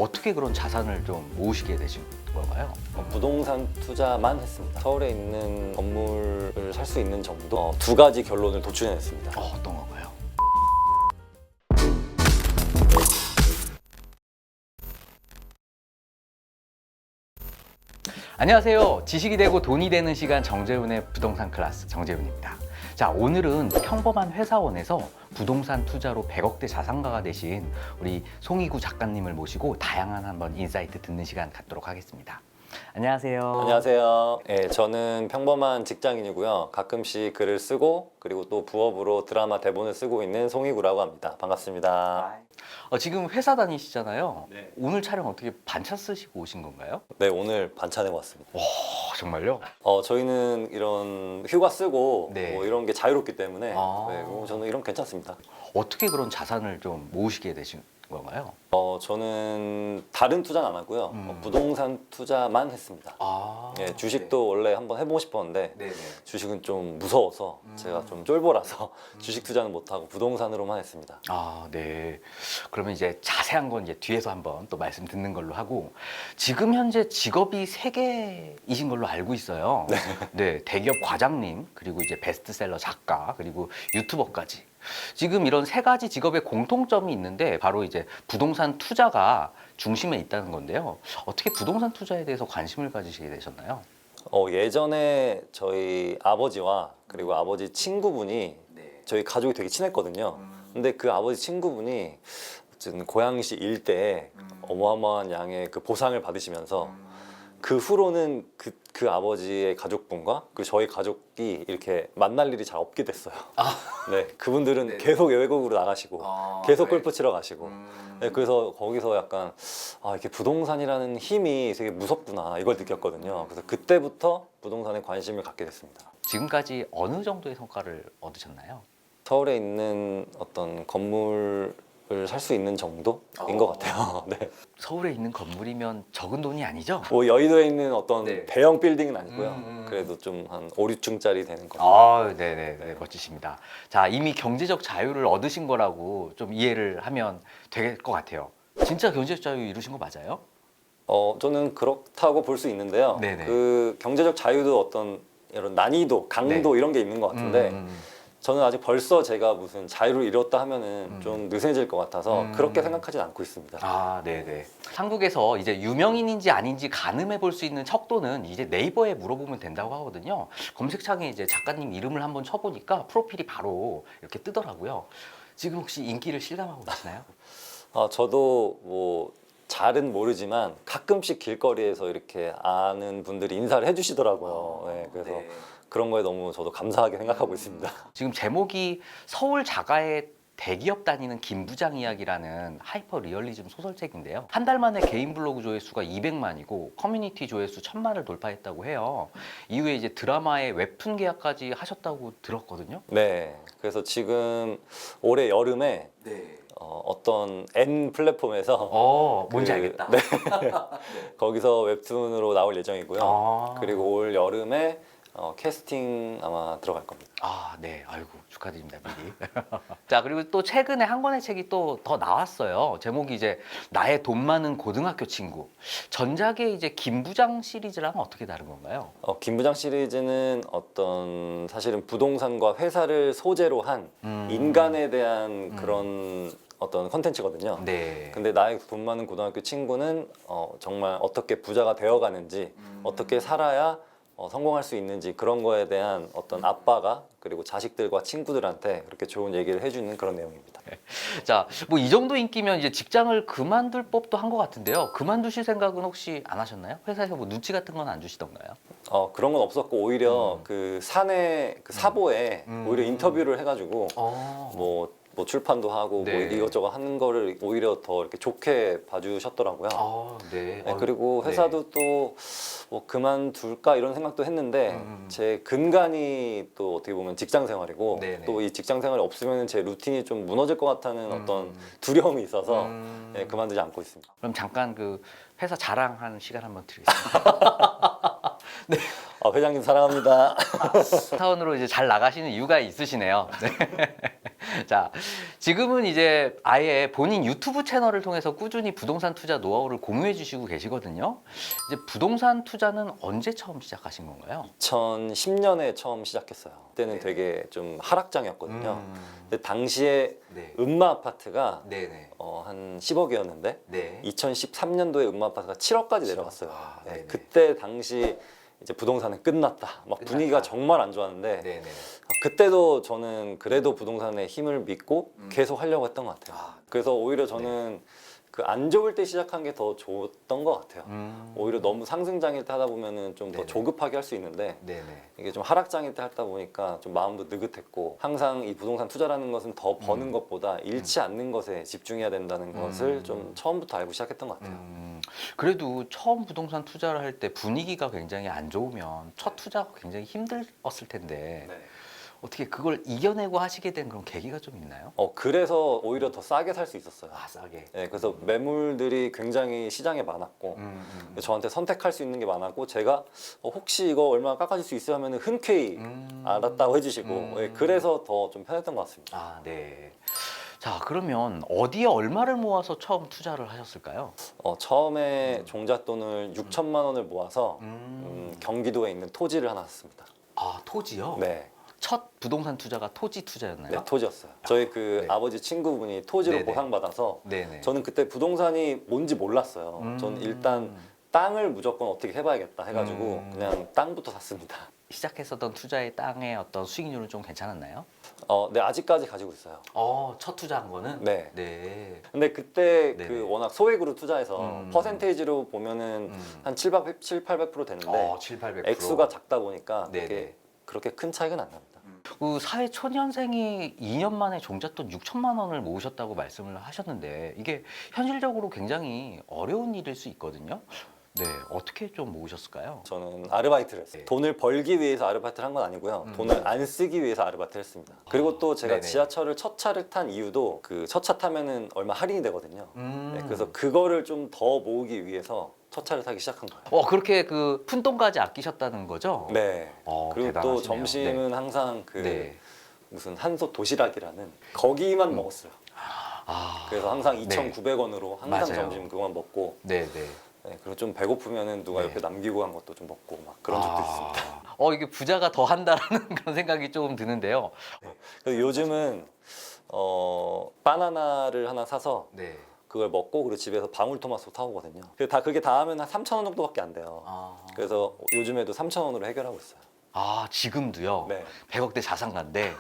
어떻게 그런 자산을 좀 모으시게 되신 건가요? 부동산 투자만 했습니다. 서울에 있는 건물을 살 수 있는 정도 두 가지 결론을 도출해냈습니다. 어떤 건가요? 안녕하세요. 지식이 되고 돈이 되는 시간 정재훈의 부동산 클래스 정재훈입니다. 자, 오늘은 평범한 회사원에서 부동산 투자로 100억대 자산가가 되신 우리 송이구 작가님을 모시고 다양한 한번 인사이트 듣는 시간 갖도록 하겠습니다. 안녕하세요. 안녕하세요. 네, 저는 평범한 직장인이고요. 가끔씩 글을 쓰고 그리고 또 부업으로 드라마 대본을 쓰고 있는 송이구라고 합니다. 반갑습니다. 지금 회사 다니시잖아요. 네. 오늘 촬영 어떻게 반차 쓰시고 오신 건가요? 네, 오늘 반찬해 왔습니다. 정말요? 저희는 이런 휴가 쓰고 네. 뭐 이런 게 자유롭기 때문에 아. 저는 이런 거 괜찮습니다. 어떻게 그런 자산을 좀 모으시게 되신 건가요? 저는 다른 투자는 안 하고요. 부동산 투자만 했습니다. 예, 주식도 원래 한번 해보고 싶었는데 네네. 주식은 좀 무서워서 제가 좀 쫄보라서 주식 투자는 못하고 부동산으로만 했습니다. 네. 그러면 이제 자세한 건 이제 뒤에서 한번 또 말씀 듣는 걸로 하고, 지금 현재 직업이 3개이신 걸로 알고 있어요. 네. 대기업 과장님, 그리고 이제 베스트셀러 작가, 그리고 유튜버까지. 지금 이런 3가지 직업의 공통점이 있는데 바로 이제 부동산 투자가 중심에 있다는 건데요. 어떻게 부동산 투자에 대해서 관심을 가지시게 되셨나요? 예전에 저희 아버지와 그리고 아버지 친구분이 저희 가족이 되게 친했거든요. 근데 그 아버지 친구분이 어쨌든 고양시 일대에 어마어마한 양의 그 보상을 받으시면서 그 후로는 그 아버지의 가족분과 그 저희 가족이 이렇게 만날 일이 잘 없게 됐어요. 네, 그분들은 네네. 계속 외국으로 나가시고 계속 골프 치러 가시고. 네, 그래서 거기서 약간 이렇게 부동산이라는 힘이 되게 무섭구나 이걸 느꼈거든요. 그래서 그때부터 부동산에 관심을 갖게 됐습니다. 지금까지 어느 정도의 성과를 얻으셨나요? 서울에 있는 어떤 건물을 살 수 있는 정도인 것 같아요. 네. 서울에 있는 건물이면 적은 돈이 아니죠? 뭐 여의도에 있는 어떤 네. 대형 빌딩은 아니고요. 그래도 좀 한 5, 6층짜리 되는 거. 네네, 멋지십니다. 자, 이미 경제적 자유를 얻으신 거라고 좀 이해를 하면 될 것 같아요. 진짜 경제적 자유 이루신 거 맞아요? 저는 그렇다고 볼 수 있는데요. 네네. 그 경제적 자유도 어떤 이런 난이도, 강도 이런 게 있는 것 같은데 저는 아직 벌써 제가 무슨 자유를 잃었다 하면은 좀 느슨해질 것 같아서 그렇게 생각하진 않고 있습니다. 네네. 한국에서 이제 유명인인지 아닌지 가늠해 볼 수 있는 척도는 이제 네이버에 물어보면 된다고 하거든요. 검색창에 이제 작가님 이름을 한번 쳐보니까 프로필이 바로 이렇게 뜨더라고요. 지금 혹시 인기를 실감하고 계시나요? 저도 뭐 잘은 모르지만 가끔씩 길거리에서 이렇게 아는 분들이 인사를 해주시더라고요. 네, 그래서 그런 거에 너무 저도 감사하게 생각하고 있습니다. 지금 제목이 서울 자가의 대기업 다니는 김 부장 이야기라는 하이퍼 리얼리즘 소설책인데요. 한 달 만에 개인 블로그 조회수가 200만이고 커뮤니티 조회수 1000만을 돌파했다고 해요. 이후에 이제 드라마의 웹툰 계약까지 하셨다고 들었거든요. 네, 그래서 지금 올해 여름에 어떤 N 플랫폼에서 뭔지 알겠다. 네. 거기서 웹툰으로 나올 예정이고요. 그리고 올 여름에 캐스팅 아마 들어갈 겁니다. 네. 아이고, 축하드립니다, 미리. 자, 그리고 또 최근에 한 권의 책이 또 더 나왔어요. 제목이 이제 나의 돈 많은 고등학교 친구. 전작의 이제 김 부장 시리즈랑은 어떻게 다른 건가요? 김 부장 시리즈는 어떤 사실은 부동산과 회사를 소재로 한 인간에 대한 그런 어떤 컨텐츠거든요. 네. 근데 나의 돈 많은 고등학교 친구는 정말 어떻게 부자가 되어가는지 어떻게 살아야 성공할 수 있는지 그런 거에 대한 어떤 아빠가 그리고 자식들과 친구들한테 그렇게 좋은 얘기를 해주는 그런 내용입니다. 자, 뭐 이 정도 인기면 이제 직장을 그만둘 법도 한 것 같은데요. 그만두실 생각은 혹시 안 하셨나요? 회사에서 뭐 눈치 같은 건 안 주시던가요? 그런 건 없었고 오히려 그 사내 그 사보에 오히려 인터뷰를 해가지고 뭐 출판도 하고 네. 뭐 이것저것 하는 거를 오히려 더 이렇게 좋게 봐주셨더라고요. 네. 네, 그리고 회사도 또 뭐 그만둘까 이런 생각도 했는데 제 근간이 또 어떻게 보면 직장 생활이고 네네. 또 이 직장 생활이 없으면 제 루틴이 좀 무너질 것 같다는 어떤 두려움이 있어서 네, 그만두지 않고 있습니다. 그럼 잠깐 그 회사 자랑하는 시간 한번 드리겠습니다. 네. 회장님 사랑합니다. 타운으로 이제 잘 나가시는 이유가 있으시네요. 네. 자, 지금은 이제 아예 본인 유튜브 채널을 통해서 꾸준히 부동산 투자 노하우를 공유해 주시고 계시거든요. 이제 부동산 투자는 언제 처음 시작하신 건가요? 2010년에 처음 시작했어요. 그때는 네. 되게 좀 하락장이었거든요. 근데 당시에 네. 음마 아파트가 네네. 한 10억이었는데 네. 2013년도에 음마 아파트가 7억까지 내려갔어요. 아, 네, 네네. 그때 당시 이제 부동산은 끝났다. 막 분위기가 끝났다. 정말 안 좋았는데 네네. 그때도 저는 그래도 부동산에 힘을 믿고 계속 하려고 했던 것 같아요. 아, 그래서 오히려 저는 그 안 좋을 때 시작한 게 더 좋았던 것 같아요. 오히려 너무 상승장일 때 하다 보면은 좀 더 네네. 조급하게 할 수 있는데 네네. 이게 좀 하락장일 때 하다 보니까 좀 마음도 느긋했고 항상 이 부동산 투자라는 것은 더 버는 것보다 잃지 않는 것에 집중해야 된다는 것을 좀 처음부터 알고 시작했던 것 같아요. 그래도 처음 부동산 투자를 할 때 분위기가 굉장히 안 좋으면 첫 투자가 굉장히 힘들었을 텐데 어떻게 그걸 이겨내고 하시게 된 그런 계기가 좀 있나요? 그래서 오히려 더 싸게 살 수 있었어요. 아, 싸게. 네, 그래서 매물들이 굉장히 시장에 많았고 저한테 선택할 수 있는 게 많았고 제가 혹시 이거 얼마 깎아줄 수 있어요 하면 흔쾌히 알았다고 해주시고 그래서 더 좀 편했던 것 같습니다. 아, 네. 자, 그러면 어디에 얼마를 모아서 처음 투자를 하셨을까요? 처음에 종잣돈을 6천만 원을 모아서 경기도에 있는 토지를 하나 샀습니다. 아, 토지요? 네, 첫 부동산 투자가 토지 투자였나요? 네 토지였어요. 저희 그 네. 아버지 친구분이 토지로 네네. 보상받아서 네네. 저는 그때 부동산이 뭔지 몰랐어요. 저는 일단 땅을 무조건 어떻게 해봐야겠다 해가지고 그냥 땅부터 샀습니다. 시작했었던 투자의 땅의 어떤 수익률은 좀 괜찮았나요? 네 아직까지 가지고 있어요. 첫 투자한 거는? 네. 네. 근데 그때 네네. 그 워낙 소액으로 투자해서 퍼센테이지로 보면은 한 700, 800% 되는데 7, 800%. 액수가 작다 보니까 네네. 그렇게 큰 차이가 안 납니다. 그 사회 초년생이 2년 만에 종잣돈 6천만 원을 모으셨다고 말씀을 하셨는데 이게 현실적으로 굉장히 어려운 일일 수 있거든요. 네, 어떻게 좀 모으셨을까요? 저는 아르바이트를 했어요. 네. 돈을 벌기 위해서 아르바이트를 한 건 아니고요. 돈을 안 쓰기 위해서 아르바이트를 했습니다. 그리고 또 제가 네네. 지하철을 첫 차를 탄 이유도 그 첫 차 타면은 얼마 할인이 되거든요. 네, 그래서 음. 그거를 좀 더 모으기 위해서 첫 차를 타기 시작한 거예요. 그렇게 그 푼돈까지 아끼셨다는 거죠? 네. 그리고 또 대단하시네요. 점심은 항상 그 네. 무슨 한솥 도시락이라는 거기만 먹었어요. 아, 그래서 항상 네. 2,900원으로 항상 맞아요. 점심 그거만 먹고 네, 네. 네, 그리고 좀 배고프면은 누가 네. 옆에 남기고 간 것도 좀 먹고 막 그런 적도 있습니다. 이게 부자가 더 한다라는 그런 생각이 조금 드는데요. 그래서 요즘은 바나나를 하나 사서 네. 그걸 먹고 그리고 집에서 방울토마토 타오거든요. 그게 다 하면 한 3,000원 정도밖에 안 돼요. 그래서 요즘에도 3,000원으로 해결하고 있어요. 지금도요? 네. 100억대 자산가인데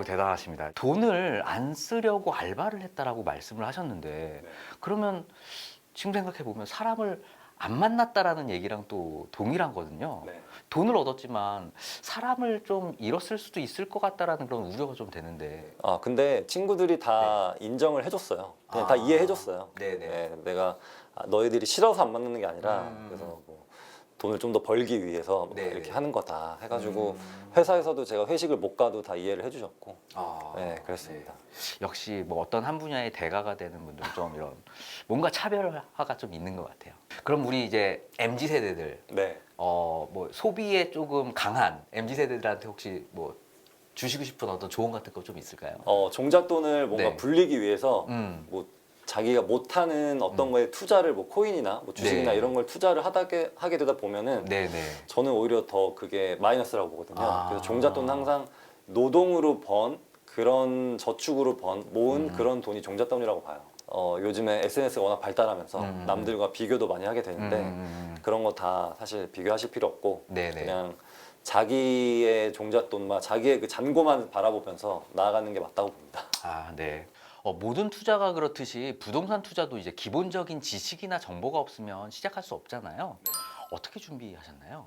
대단하십니다. 돈을 안 쓰려고 알바를 했다라고 말씀을 하셨는데 그러면 지금 생각해 보면 사람을 안 만났다라는 얘기랑 또 동일한 거거든요. 네. 돈을 얻었지만 사람을 좀 잃었을 수도 있을 것 같다라는 그런 우려가 좀 되는데. 근데 친구들이 다 인정을 해줬어요. 그냥 다 이해해줬어요. 네네. 네, 내가 너희들이 싫어서 안 만나는 게 아니라 그래서 뭐 돈을 좀 더 벌기 위해서 뭐 네네. 이렇게 하는 거다 해가지고 회사에서도 제가 회식을 못 가도 다 이해를 해주셨고 네, 그랬습니다. 역시 뭐 어떤 한 분야의 대가가 되는 분들은 좀 이런 뭔가 차별화가 좀 있는 것 같아요. 그럼 우리 이제 MZ 세대들 네. 뭐 소비에 조금 강한 MZ 세대들한테 혹시 뭐 주시고 싶은 어떤 조언 같은 거 좀 있을까요? 종잣돈을 뭔가 네. 불리기 위해서 음. 뭐 자기가 못하는 어떤 거에 투자를 뭐 코인이나 뭐 주식이나 네. 이런 걸 투자를 하게 되다 보면은 네네. 저는 오히려 더 그게 마이너스라고 보거든요. 아. 그래서 종잣돈은 항상 노동으로 번 그런 저축으로 모은 그런 돈이 종잣돈이라고 봐요. 요즘에 SNS가 워낙 발달하면서 남들과 비교도 많이 하게 되는데 그런 거 다 사실 비교하실 필요 없고 네네. 그냥 자기의 종잣돈만 자기의 그 잔고만 바라보면서 나아가는 게 맞다고 봅니다. 네. 모든 투자가 그렇듯이 부동산 투자도 이제 기본적인 지식이나 정보가 없으면 시작할 수 없잖아요. 어떻게 준비하셨나요?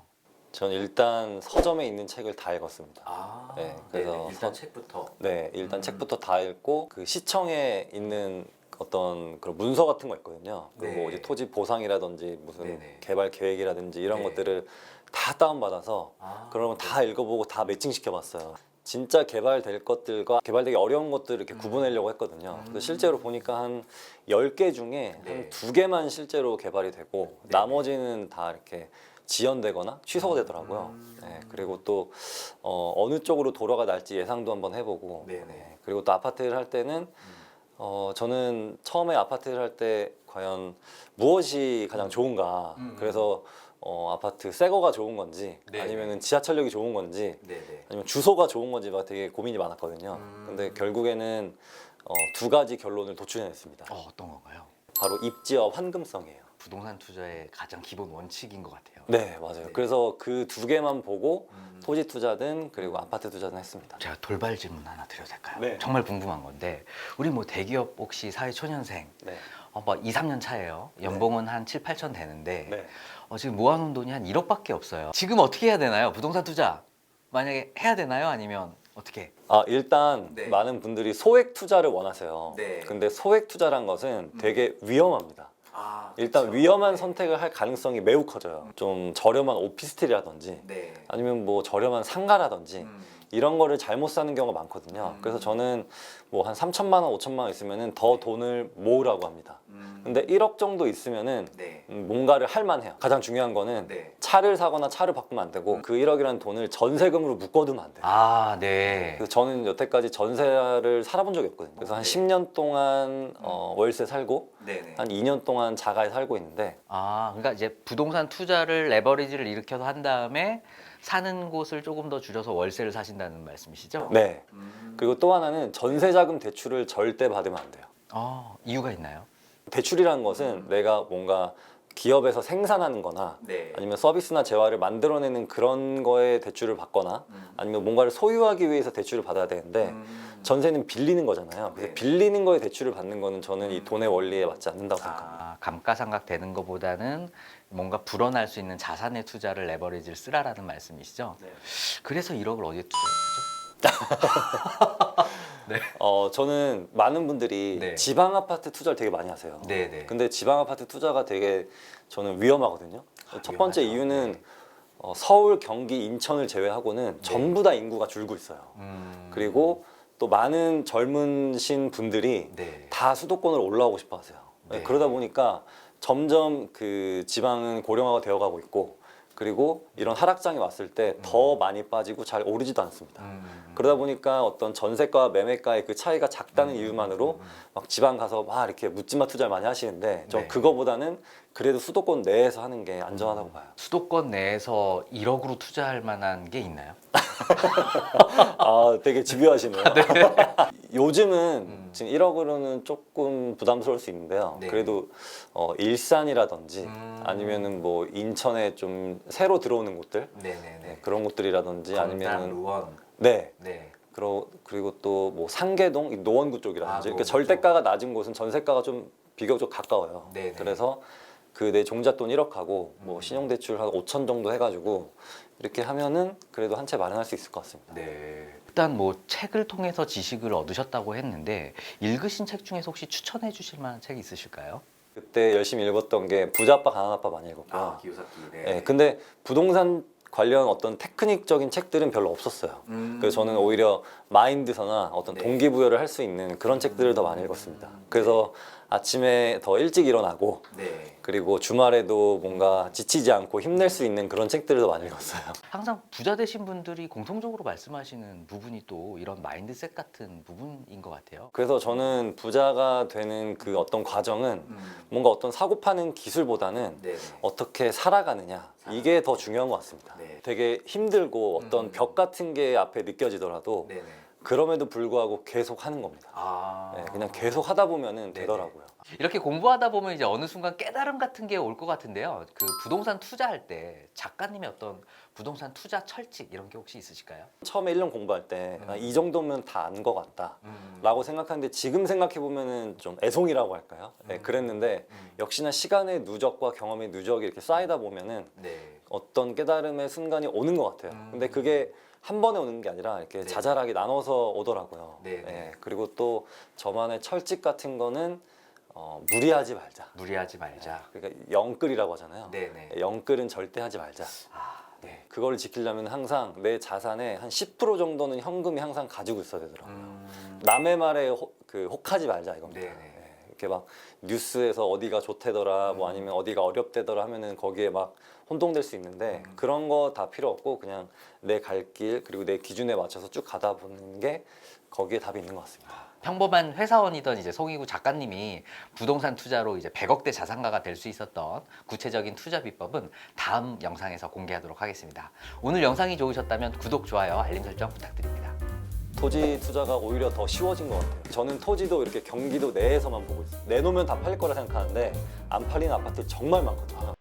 전 일단 서점에 있는 책을 다 읽었습니다. 네, 그래서 일단 책부터. 네, 일단 책부터 다 읽고 그 시청에 있는 어떤 그런 문서 같은 거 있거든요. 그리고 네. 이제 토지 보상이라든지 무슨 네네. 개발 계획이라든지 이런 네. 것들을 다 다운받아서 그런 거 다 읽어보고 다 매칭시켜 봤어요. 진짜 개발될 것들과 개발되기 어려운 것들을 이렇게 구분하려고 했거든요. 그래서 실제로 보니까 한 10개 중에 네. 한 2개만 실제로 개발이 되고 네. 나머지는 다 이렇게 지연되거나 취소가 되더라고요. 네, 그리고 또 어느 쪽으로 도로가 날지 예상도 한번 해보고 네네. 네, 그리고 또 아파트를 할 때는 저는 처음에 아파트를 할 때 과연 무엇이 가장 좋은가 그래서 아파트 새 거가 좋은 건지 네네. 아니면은 지하철역이 좋은 건지 네네. 아니면 주소가 좋은 건지 막 되게 고민이 많았거든요. 근데 결국에는 두 가지 결론을 도출해냈습니다. 어떤 건가요? 바로 입지와 환금성이에요. 부동산 투자의 가장 기본 원칙인 것 같아요. 네, 맞아요. 네. 그래서 그 두 개만 보고 토지 투자든 그리고 아파트 투자든 했습니다. 제가 돌발 질문 하나 드려도 될까요? 네. 정말 궁금한 건데 우리 뭐 대기업 혹시 사회초년생 네. 뭐 2, 3년 차예요. 연봉은 한 7, 8천 되는데 네. 지금 모아놓은 돈이 한 1억밖에 없어요. 지금 어떻게 해야 되나요? 부동산 투자 만약에 해야 되나요? 아니면 어떻게? 일단 네. 많은 분들이 소액 투자를 원하세요. 네. 근데 소액 투자란 것은 되게 위험합니다. 일단 위험한 선택을 할 가능성이 매우 커져요. 좀 저렴한 오피스텔이라든지 네. 아니면 뭐 저렴한 상가라든지 이런 거를 잘못 사는 경우가 많거든요. 그래서 저는 뭐 한 3천만 원, 5천만 원 있으면은 더 돈을 모으라고 합니다. 근데 1억 정도 있으면은 네. 뭔가를 할 만해요. 가장 중요한 거는 네. 차를 사거나 차를 바꾸면 안 되고 그 1억이라는 돈을 전세금으로 묶어두면 안 돼요. 네. 그래서 저는 여태까지 전세를 살아본 적이 없거든요. 그래서 한 네. 10년 동안 월세 살고 네네. 한 2년 동안 자가에 살고 있는데 그러니까 이제 부동산 투자를 레버리지를 일으켜서 한 다음에 사는 곳을 조금 더 줄여서 월세를 사신다는 말씀이시죠? 네. 그리고 또 하나는 전세자금 대출을 절대 받으면 안 돼요. 이유가 있나요? 대출이라는 것은 내가 뭔가 기업에서 생산하는 거나 네. 아니면 서비스나 재화를 만들어내는 그런 거에 대출을 받거나 아니면 뭔가를 소유하기 위해서 대출을 받아야 되는데 전세는 빌리는 거잖아요. 그래서 네. 빌리는 거에 대출을 받는 거는 저는 이 돈의 원리에 맞지 않는다고 생각합니다. 감가상각 되는 것보다는 뭔가 불어날 수 있는 자산의 투자를 레버리지를 쓰라라는 말씀이시죠? 네. 그래서 1억을 어디에 투자했죠? 저는 많은 분들이 네. 지방 아파트 투자를 되게 많이 하세요. 네네. 근데 지방 아파트 투자가 되게 저는 위험하거든요. 첫 번째 위험하죠. 이유는 네. 서울, 경기, 인천을 제외하고는 전부 다 인구가 줄고 있어요. 그리고 또 많은 젊으신 분들이 네. 다 수도권으로 올라오고 싶어 하세요. 네. 그러다 보니까 점점 그 지방은 고령화가 되어가고 있고 그리고 이런 하락장이 왔을 때 더 많이 빠지고 잘 오르지도 않습니다. 그러다 보니까 어떤 전세가와 매매가의 그 차이가 작다는 이유만으로 막 지방 가서 막 이렇게 묻지마 투자를 많이 하시는데 전 네. 그거보다는 그래도 수도권 내에서 하는 게 안전하다고 봐요. 수도권 내에서 1억으로 투자할 만한 게 있나요? 되게 집요하시네요. 요즘은 지금 1억으로는 조금 부담스러울 수 있는데요. 네. 그래도 일산이라든지 아니면은 뭐 인천에 좀 새로 들어오는 곳들 네네네. 그런 곳들이라든지 아니면은 루원. 네. 네. 그리고 또 뭐 상계동 이 노원구 쪽이라든지 노원구 그러니까 절대가가 낮은 곳은 전세가가 좀 비교적 가까워요. 네네. 그래서 그 내 종잣돈 1억하고 뭐 신용대출 한 5천 정도 해가지고 이렇게 하면은 그래도 한 채 마련할 수 있을 것 같습니다. 네. 일단 뭐 책을 통해서 지식을 얻으셨다고 했는데 읽으신 책 중에서 혹시 추천해 주실 만한 책이 있으실까요? 그때 열심히 읽었던 게 부자 아빠 강한 아빠 많이 읽었고요. 기요사키. 네, 근데 부동산 관련 어떤 테크닉적인 책들은 별로 없었어요. 그래서 저는 오히려 마인드서나 어떤 네. 동기부여를 할 수 있는 그런 책들을 더 많이 읽었습니다. 그래서 아침에 더 일찍 일어나고 네. 그리고 주말에도 뭔가 지치지 않고 힘낼 수 있는 그런 책들을 더 많이 읽었어요. 항상 부자 되신 분들이 공통적으로 말씀하시는 부분이 또 이런 마인드셋 같은 부분인 것 같아요. 그래서 저는 부자가 되는 그 어떤 과정은 뭔가 어떤 사고 파는 기술보다는 네. 어떻게 살아가느냐 이게 더 중요한 것 같습니다. 네. 되게 힘들고 어떤 벽 같은 게 앞에 느껴지더라도 네네. 그럼에도 불구하고 계속 하는 겁니다. 네, 그냥 계속 하다 보면은 네네. 되더라고요. 이렇게 공부하다 보면 이제 어느 순간 깨달음 같은 게 올 것 같은데요. 그 부동산 투자할 때 작가님의 어떤 부동산 투자 철칙 이런 게 혹시 있으실까요? 처음에 1년 공부할 때 이 정도면 다 안 것 같다 라고 생각하는데 지금 생각해 보면은 좀 애송이라고 할까요? 네, 그랬는데 역시나 시간의 누적과 경험의 누적이 이렇게 쌓이다 보면은 네. 어떤 깨달음의 순간이 오는 것 같아요. 근데 그게 한 번에 오는 게 아니라 이렇게 네. 자잘하게 나눠서 오더라고요. 네, 네. 네, 그리고 또 저만의 철칙 같은 거는 무리하지 말자. 무리하지 말자. 그러니까 영끌이라고 하잖아요. 네네. 영끌은 절대 하지 말자. 네. 그걸 지키려면 항상 내 자산의 한 10% 정도는 현금이 항상 가지고 있어야 되더라고요. 남의 말에 혹하지 말자 이겁니다. 네네. 네. 이렇게 막 뉴스에서 어디가 좋대더라 뭐 아니면 어디가 어렵대더라 하면은 거기에 막 혼동될 수 있는데 그런 거 다 필요 없고 그냥 내 갈 길 그리고 내 기준에 맞춰서 쭉 가다 보는 게 거기에 답이 있는 것 같습니다. 평범한 회사원이던 이제 송희구 작가님이 부동산 투자로 이제 100억대 자산가가 될 수 있었던 구체적인 투자 비법은 다음 영상에서 공개하도록 하겠습니다. 오늘 영상이 좋으셨다면 구독, 좋아요, 알림 설정 부탁드립니다. 토지 투자가 오히려 더 쉬워진 것 같아요. 저는 토지도 이렇게 경기도 내에서만 보고 있어요. 내놓으면 다 팔릴 거라 생각하는데 안 팔리는 아파트 정말 많거든요.